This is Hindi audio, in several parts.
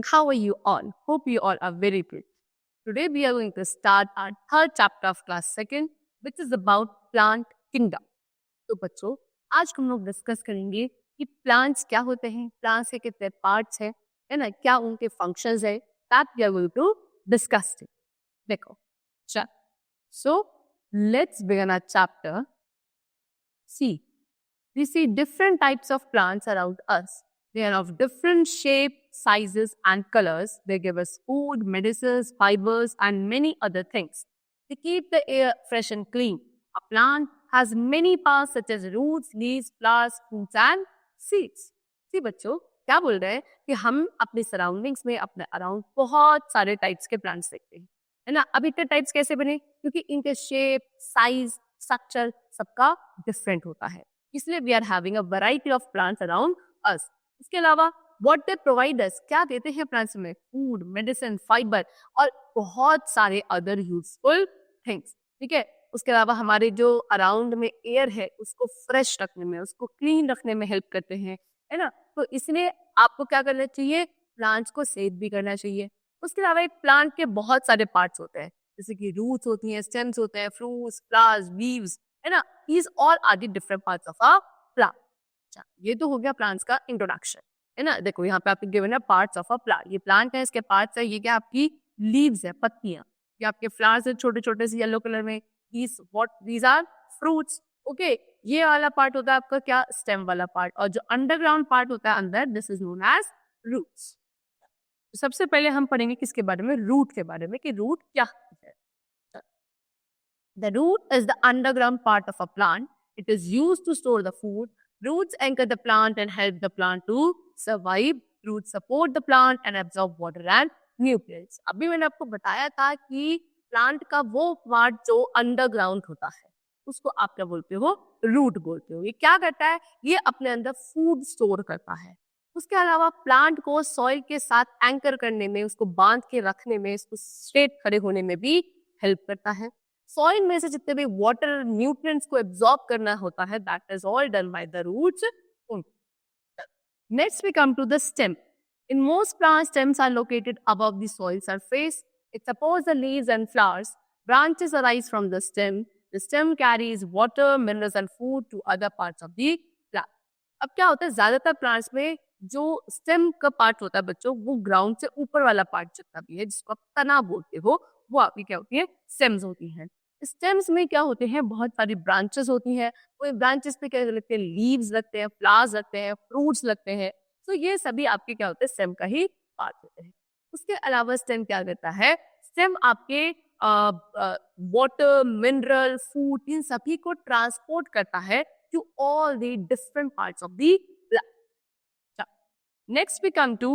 how are you all? Hope you all are very good. Today we are going to start our third chapter of class second, which is about plant kingdom. तो बच्चों, आज हम लोग डिस्कस करेंगे कि प्लांट्स क्या होते हैं, प्लांट्स के कितने पार्ट्स हैं, है ना, क्या उनके फंक्शंस है, that we are going to discuss it. देखो, चल. So let's begin our chapter. See, we see different types of plants around us. They are of different shapes, sizes, and colors. They give us food, medicines, fibers, and many other things. They keep the air fresh and clean. A plant has many parts such as roots, leaves, flowers, fruits, and seeds. See बच्चों, क्या बोल रहे हैं कि हम अपने सराउंडिंग्स में अपने अराउंड बहुत सारे टाइप्स के प्लांट्स देखते हैं, है ना. अब इतने टाइप्स कैसे बने? क्योंकि इनके शेप, साइज, स्ट्रक्चर सबका डिफरेंट होता है. इसलिए we are having a variety of plants around us. इसके अलावा व्हाट दे प्रोवाइड अस, क्या देते हैं प्लांट्स में? फूड, मेडिसिन, फाइबर और बहुत सारे अदर यूजफुल थिंग्स. ठीक है. उसके अलावा हमारे जो अराउंड में एयर है उसको फ्रेश रखने में, उसको क्लीन रखने में हेल्प करते हैं, है ना. तो इसलिए आपको क्या करना चाहिए? प्लांट्स को सेव भी करना चाहिए. उसके अलावा एक प्लांट के बहुत सारे पार्ट्स होते हैं, जैसे कि रूट्स होती हैं, स्टेम्स होते हैं, फ्रूट्स, फ्लावर्स, लीव्स, है ना. These all are the different parts of a plant. ये तो हो गया प्लांट्स का इंट्रोडक्शन, है ना. देखो यहाँ पे आपके गिवन है पार्ट्स ऑफ अ प्लांट. ये प्लांट है, इसके पार्ट्स है. ये क्या आपकी लीव्स है, पत्तियां. ये आपके फ्लावर्स है छोटे छोटे से येलो कलर में. These are fruits. ओके. ये वाला पार्ट होता है आपका क्या? स्टेम वाला पार्ट. और जो अंडरग्राउंड पार्ट होता है अंदर, this is known as roots. सबसे पहले हम पढ़ेंगे किसके बारे में? रूट के बारे में, कि रूट क्या है. The root is the underground part of a plant. It is used to store the food. Roots anchor the plant and help the plant to survive. Roots support the plant and absorb water and nutrients. अभी मैंने आपको बताया था कि प्लांट का वो पार्ट जो अंडरग्राउंड होता है उसको आप क्या बोलते हो? रूट बोलते हो. ये क्या करता है? ये अपने अंदर फूड स्टोर करता है. उसके अलावा प्लांट को सॉइल के साथ एंकर करने में, उसको बांध के रखने में, उसको स्ट्रेट खड़े होने में भी हेल्प करता है. सॉइल में से जितने भी वाटर न्यूट्रिएंट्स को एब्जॉर्ब करना होता है, that is all done by the roots. Next we come to the stem. In most plant stems are located above the soil surface. It supports the leaves and flowers. Branches arise from the stem. The stem carries water, minerals and food to other parts of the plant. अब क्या होता है, ज्यादातर प्लांट्स में जो स्टेम का पार्ट होता है बच्चों, वो ग्राउंड से ऊपर वाला पार्ट जितना भी है, जिसको आप तना बोलते हो, वो आपकी क्या होती है? स्टेम्स होती हैं. स्टेम्स में क्या होते हैं? बहुत सारी ब्रांचेस होती हैं. वो ब्रांचेस पे क्या लगते हैं? लीव्स लगते हैं, फ्लावर्स लगते हैं, फ्रूट्स लगते हैं. तो ये सभी आपके क्या होते हैं? स्टेम का ही पार्ट होते हैं. उसके अलावा स्टेम क्या करता है? स्टेम आपके वाटर, मिनरल, फूड, इन सभी को ट्रांसपोर्ट करता है to all the different parts of the plant. Next we come to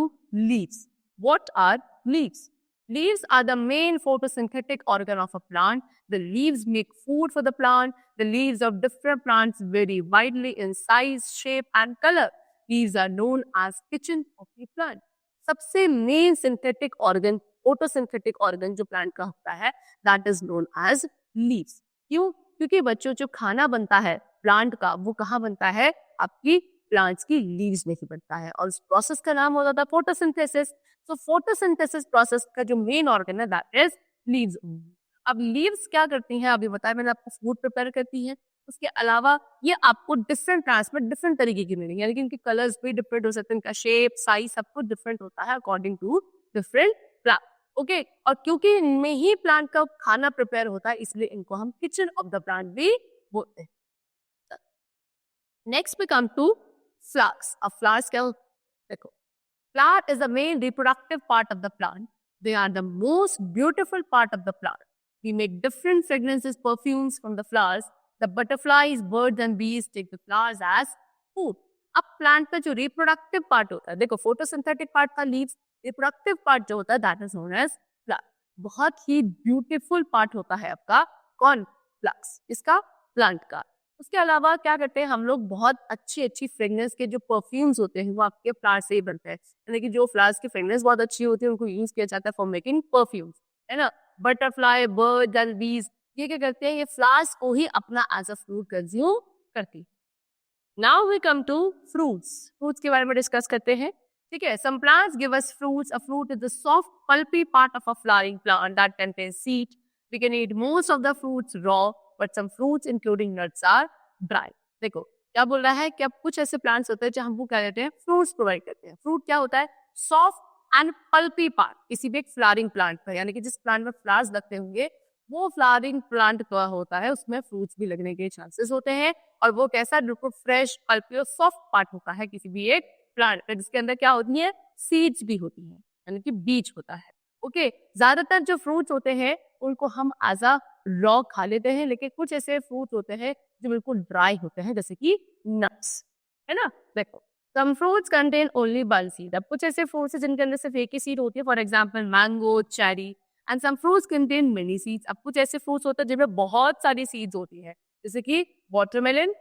leaves. What are leaves? Leaves are the main photosynthetic organ of a plant. The leaves make food for the plant. The leaves of different plants vary widely in size, shape and color. Leaves are known as kitchen of the plant. सबसे main synthetic organ, photosynthetic organ जो plant का होता है, that is known as leaves. क्यों? क्योंकि बच्चों जो खाना बनता है प्लांट का, वो कहाँ बनता है? आपकी प्लांट्स की लीव्स में ही बनता है. और उस प्रोसेस का नाम होता था फोटोसिंथेसिस. तो फोटोसिंथेसिस प्रोसेस का जो मेन ऑर्गन है, दैट इज लीव्स. अब लीव्स क्या करती हैं? अभी बताया मैंने आपको, फूड प्रिपेयर करती हैं. उसके अलावा ये आपको डिफरेंट प्लांट्स में डिफरेंट तरीके की मिलेंगी, यानी कि इनके कलर्स भी डिफरेंट हो सकते हैं, इनका शेप, साइज सब कुछ डिफरेंट होता है according to different plant. Okay. और क्योंकि इनमें ही प्लांट का खाना प्रिपेयर होता है, इसलिए इनको हम किचन ऑफ द प्लांट भी बोलते हैं. Next we come to flowers. Of flowers क्या? देखो, flower is the main reproductive part of the plant. They are the most beautiful part of the plant. We make different fragrances, perfumes from the flowers. The butterflies, birds and bees take the flowers as food. अब plant का जो reproductive part होता है, देखो photosynthetic part था leaves, reproductive part जो होता है that is known as flower. बहुत ही beautiful part होता है आपका कौन? flowers. इसका plant का. उसके अलावा क्या करते हैं हम लोग? बहुत अच्छी अच्छी फ्रेगनेंस के जो परफ्यूम्स होते हैं वो आपके फ्लावर से ही बनते हैं. यानी कि जो फ्लावर्स की फ्रेगनेंस बहुत अच्छी होती है उनको यूज किया जाता है फॉर मेकिंग परफ्यूम्स, है ना. बटरफ्लाई, बर्ड्स एंड बीज ये क्या करते हैं? ये फ्लावर्स को ही अपना एज अ फ्रूट कंज्यूम करती. Now we come to fruits. Fruits के बारे में डिस्कस करते हैं. ठीक है. Some plants give us fruits. A fruit is the soft, pulpy part of a flowering plant that contains seed. We can eat most of the fruits raw, but some fruits, including nuts, are dry. देखो क्या बोल रहा है कि अब कुछ ऐसे प्लांट्स होते हैं जो हमको क्या देते हैं, फ्रूट्स प्रोवाइड करते हैं. फ्रूट क्या होता है, सॉफ्ट एंड पल्पी पार्ट किसी भी एक फ्लावरिंग प्लांट पर, यानी कि जिस प्लांट में फ्लावर्स लगते होंगे वो फ्लावरिंग प्लांट क्या होता है, उसमें फ्रूट्स भी लगने के चांसेस होते हैं. और वो कैसा, बिल्कुल फ्रेश, पल्पी और सॉफ्ट पार्ट होता है किसी भी एक प्लांट पे, जिसके अंदर क्या होती है, सीड्स भी होती हैं, यानी कि बीज होता है. ओके. ज्यादातर जो फ्रूट्स होते हैं उनको हम एज अ रॉ खा लेते हैं, लेकिन कुछ ऐसे फ्रूट्स होते हैं जो बिल्कुल ड्राई होते हैं, जैसे कि नट्स, है ना. देखो, some fruits contain only one seed. अब कुछ ऐसे फ्रूट्स हैं जिनके अंदर सिर्फ एक ही सीड होती है, for example mango, cherry. And some fruits contain many seeds. अब कुछ ऐसे फ्रूट्स होते हैं जिनमें बहुत सारी सीड्स होती है, जैसे कि वाटरमेलन,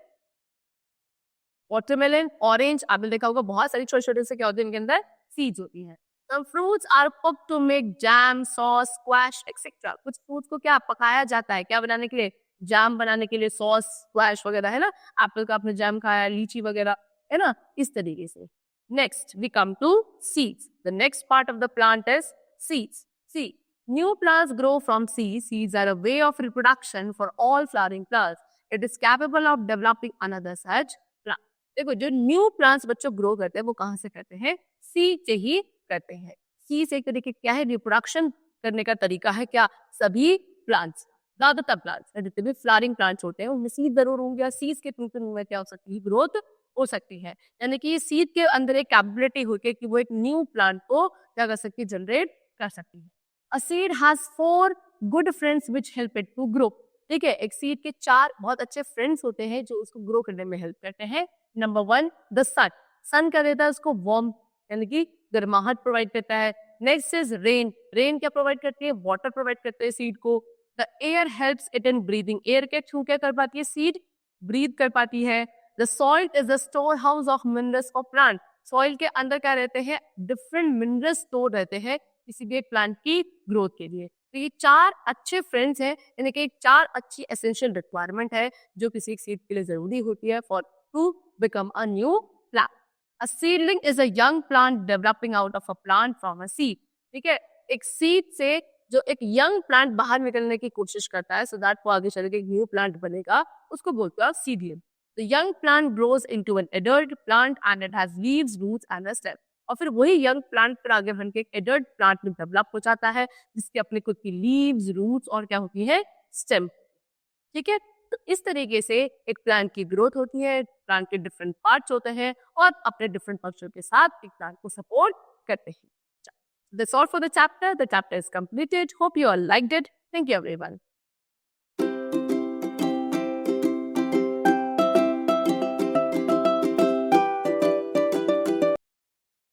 ऑरेंज. आपने देखा होगा बहुत सारी छोटे छोटे से क्या होते हैं, इनके अंदर सीड्स होती हैं. Some fruits are cooked to make jam, sauce, squash, etc. कुछ फ्रूट्स को क्या पकाया जाता है, क्या बनाने के लिए, जैम बनाने के लिए, सॉस, स्क्वैश वगैरह, है ना. एप्पल का आपने जैम खाया, लीची वगैरह, है ना, इस तरीके से. Next we come to seeds. The next part of the plant is seeds. See, new plants grow from seeds. Seeds are a way of reproduction for all flowering plants. It is capable of developing another such plant. देखो, जो न्यू प्लांट्स बच्चों ग्रो करते हैं वो कहाँ से करते हैं, सीड से ही करते हैं. सीड एक तरीके क्या है, रिप्रोडक्शन करने का तरीका है. क्या, सभी प्लांट्स, ज्यादातर प्लांट्स जितने भी फ्लावरिंग प्लांट्स होते हैं उनमें सीड जरूर होंगे, या सीड्स के थ्रू में क्या हो सकती है, ग्रोथ हो सकती है. यानी कि सीड के अंदर एक कैपेबिलिटी होती है कि वो एक न्यू प्लांट को क्या कर सकती है, जनरेट कर सकती है. A seed has 4 good friends which help it to grow. ठीक है, एक सीड के 4 बहुत अच्छे फ्रेंड्स होते हैं जो उसको ग्रो करने में हेल्प करते हैं. नंबर 1, द सन. सन क्या देता है उसको, वार्म, यानी कि गर्माहट प्रोवाइड करता है. Next is rain. रेन क्या प्रोवाइड करती है, वाटर प्रोवाइड करते हैं सीड को. The air helps it in breathing. Air के थ्रू क्या कर पाती है, सीड ब्रीथ कर पाती है. The soil is the store house of minerals for plant. Soil के अंदर क्या रहते हैं, डिफरेंट मिनरल्स स्टोर रहते हैं किसी भी एक प्लांट की ग्रोथ के लिए. तो ये 4 अच्छे फ्रेंड्स हैं, यानी कि 4 अच्छी एसेंशियल रिक्वायरमेंट है जो किसी एक सीड के लिए जरूरी होती है for to become a new plant. A seedling is a young plant developing out of a plant from a seed. ठीक है, एक सीड से जो एक यंग प्लांट बाहर निकलने की कोशिश करता है, सो दैट वो आगे चल के एक न्यू प्लांट बनेगा, उसको बोलते हैं seedling. The young plant grows into an adult plant and it has leaves, roots and a stem. और फिर वही यंग प्लांट फिर आगे बन के एक एडल्ट प्लांट में डेवलप हो जाता है, जिसकी अपनी खुद की लीव्स, रूट्स और क्या होती है, स्टेम. ठीक है, तो इस तरीके से एक प्लांट की ग्रोथ होती है. प्लांट के डिफरेंट पार्ट्स होते हैं और अपने डिफरेंट फंक्शन के साथ एक प्लांट को सपोर्ट करते हैं. That's all for the chapter. The chapter is completed. Hope you all liked it. Thank you everyone.